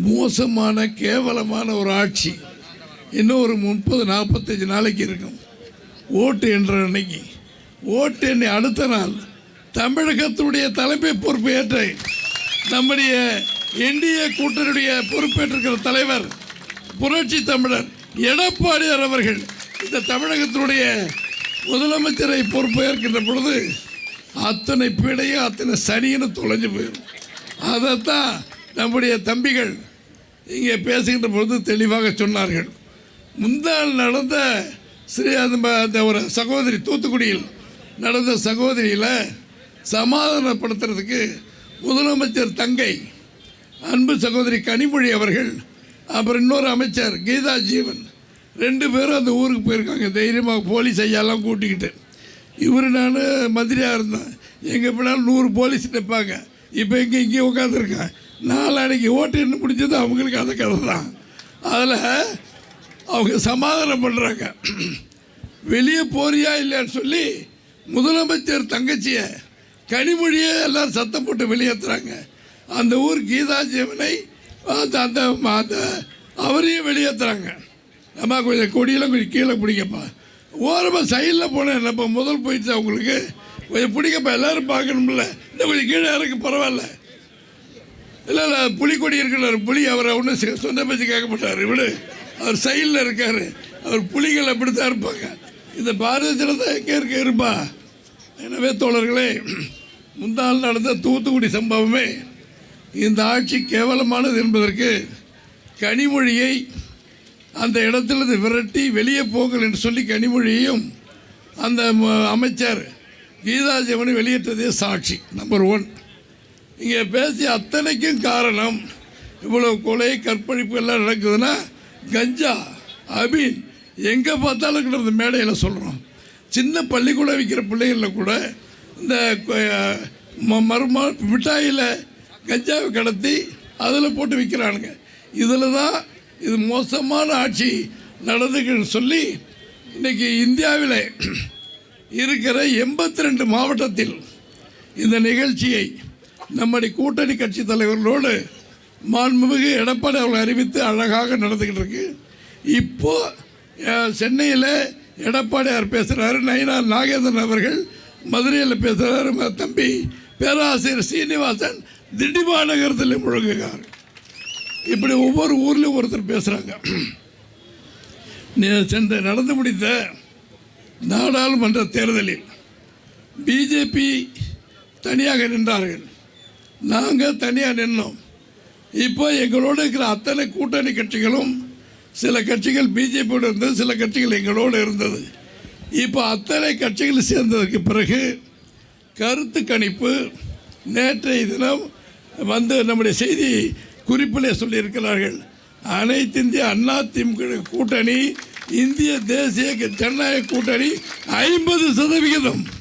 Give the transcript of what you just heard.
மோசமான கேவலமான ஒரு ஆட்சி. இன்னும் ஒரு 30-45 நாளைக்கு இருக்கும் ஓட்டு என்ற அன்னைக்கு. ஓட்டு எண்ணி அடுத்த நாள் தமிழகத்துடைய தலைமை பொறுப்பு ஏற்ற நம்முடைய என்டிஏ கூட்டணியுடைய பொறுப்பேற்றிருக்கிற தலைவர் புரட்சி தமிழர் எடப்பாடியார் அவர்கள் இந்த தமிழகத்தினுடைய முதலமைச்சரை பொறுப்பேற்கின்ற பொழுது அத்தனை பீடையும் அத்தனை சனின்னு தொலைஞ்சு போயிடும். அதைத்தான் நம்முடைய தம்பிகள் இங்கே பேசுகின்ற பொழுது தெளிவாக சொன்னார்கள். முந்தாள் நடந்த அந்த ஒரு சகோதரி தூத்துக்குடியில் நடந்த சகோதரியில் சமாதானப்படுத்துறதுக்கு முதலமைச்சர் தங்கை அன்பு சகோதரி கனிமொழி அவர்கள், அப்புறம் இன்னொரு அமைச்சர் கீதா ஜீவன் 2 பேரும் அந்த ஊருக்கு போயிருக்காங்க. தைரியமாக போலீஸ் ஐயாலாம் கூட்டிக்கிட்டு. இவர் நான் மந்திரியாக இருந்தேன். எங்கே போனாலும் 100 போலீஸ் நிற்பாங்க. இப்போ இங்கே உட்காந்துருக்கேன். நாளைக்கு ஓட்டு என்ன பிடிச்சது அவங்களுக்கு அந்த கதை தான். அதில் அவங்க சமாதானம் பண்ணுறாங்க. வெளியே போறியா இல்லைன்னு சொல்லி முதலமைச்சர் தங்கச்சியை கனிமொழியை எல்லோரும் சத்தம் போட்டு வெளியேற்றுறாங்க. அந்த ஊர் கீதா ஜீவனை அந்த அவரையும் வெளியேற்றுறாங்க. அம்மா கொஞ்சம் கொடியெல்லாம் கொஞ்சம் கீழே பிடிக்கப்பா, ஓரமாக சைடில் போனேன். என்னப்பா முதல் போயிடுச்சு அவங்களுக்கு, கொஞ்சம் பிடிக்கப்பா, எல்லோரும் பார்க்கணும்ல, இன்னும் கொஞ்சம் கீழே இறக்கு பரவாயில்ல. இல்லை புலிக்கொடி இருக்கிறார், புலி அவரை ஒன்றும் சொந்த பேச்சு கேட்க மாட்டார். இவரு அவர் சைடில் இருக்கார். அவர் புலிகள் அப்படி தான் இருப்பாங்க. இந்த பாரதிய ஜனதா எங்கே இருப்பா. எனவே தோழர்களே, முந்தாள் நடந்த தூத்துக்குடி சம்பவமே இந்த ஆட்சி கேவலமானது என்பதற்கு கனிமொழியை அந்த இடத்திலிருந்து விரட்டி வெளியே போங்கள் என்று சொல்லி கனிமொழியையும் அந்த அமைச்சர் கீதா ஜீவனை வெளியேற்றதே சாட்சி. நம்பர் 1. இங்கே பேசிய அத்தனைக்கும் காரணம் இவ்வளோ கொலை கற்பழிப்பு எல்லாம் நடக்குதுன்னா கஞ்சா அபீன் எங்கே பார்த்தாலும் கூட இந்த மேடையில் சொல்கிறோம். சின்ன பள்ளிக்கூடம் விற்கிற பிள்ளைகளில் கூட இந்த மிட்டாயில் கஞ்சாவை கடத்தி அதில் போட்டு விற்கிறானுங்க. இதில் தான் இது மோசமான ஆட்சி நடந்துக்குன்னு சொல்லி இன்றைக்கி இந்தியாவில் இருக்கிற 82 மாவட்டத்தில் இந்த நிகழ்ச்சியை நம்முடைய கூட்டணி கட்சி தலைவர்களோடு மாண்புமிகு எடப்பாடி அவர்கள் அறிவித்து அழகாக நடந்துக்கிட்டு இருக்கு. இப்போது சென்னையில் எடப்பாடியார் பேசுகிறாரு, நயினார் நாகேந்திரன் அவர்கள் மதுரையில் பேசுகிறாரு, தம்பி பேராசிரியர் சீனிவாசன் திண்டிமாநகரத்தில் முழங்குகிறார். இப்படி ஒவ்வொரு ஊர்லேயும் ஒருத்தர் பேசுகிறாங்க. சென்ற நடந்து முடிந்த நாடாளுமன்ற தேர்தலில் பிஜேபி தனியாக நின்றார்கள், நாங்கள் தனியாக நின்னோம். இப்போ எங்களோடு இருக்கிற அத்தனை கூட்டணி கட்சிகளும், சில கட்சிகள் பிஜேபியோடு இருந்தது, சில கட்சிகள் எங்களோடு இருந்தது. இப்போ அத்தனை கட்சிகள் சேர்ந்ததற்கு பிறகு கருத்து கணிப்பு நேற்றைய தினம் வந்து நம்முடைய செய்தி குறிப்பிலே சொல்லியிருக்கிறார்கள். அனைத்து இந்திய அண்ணா திமுக கூட்டணி, இந்திய தேசிய ஜனநாயக கூட்டணி 50%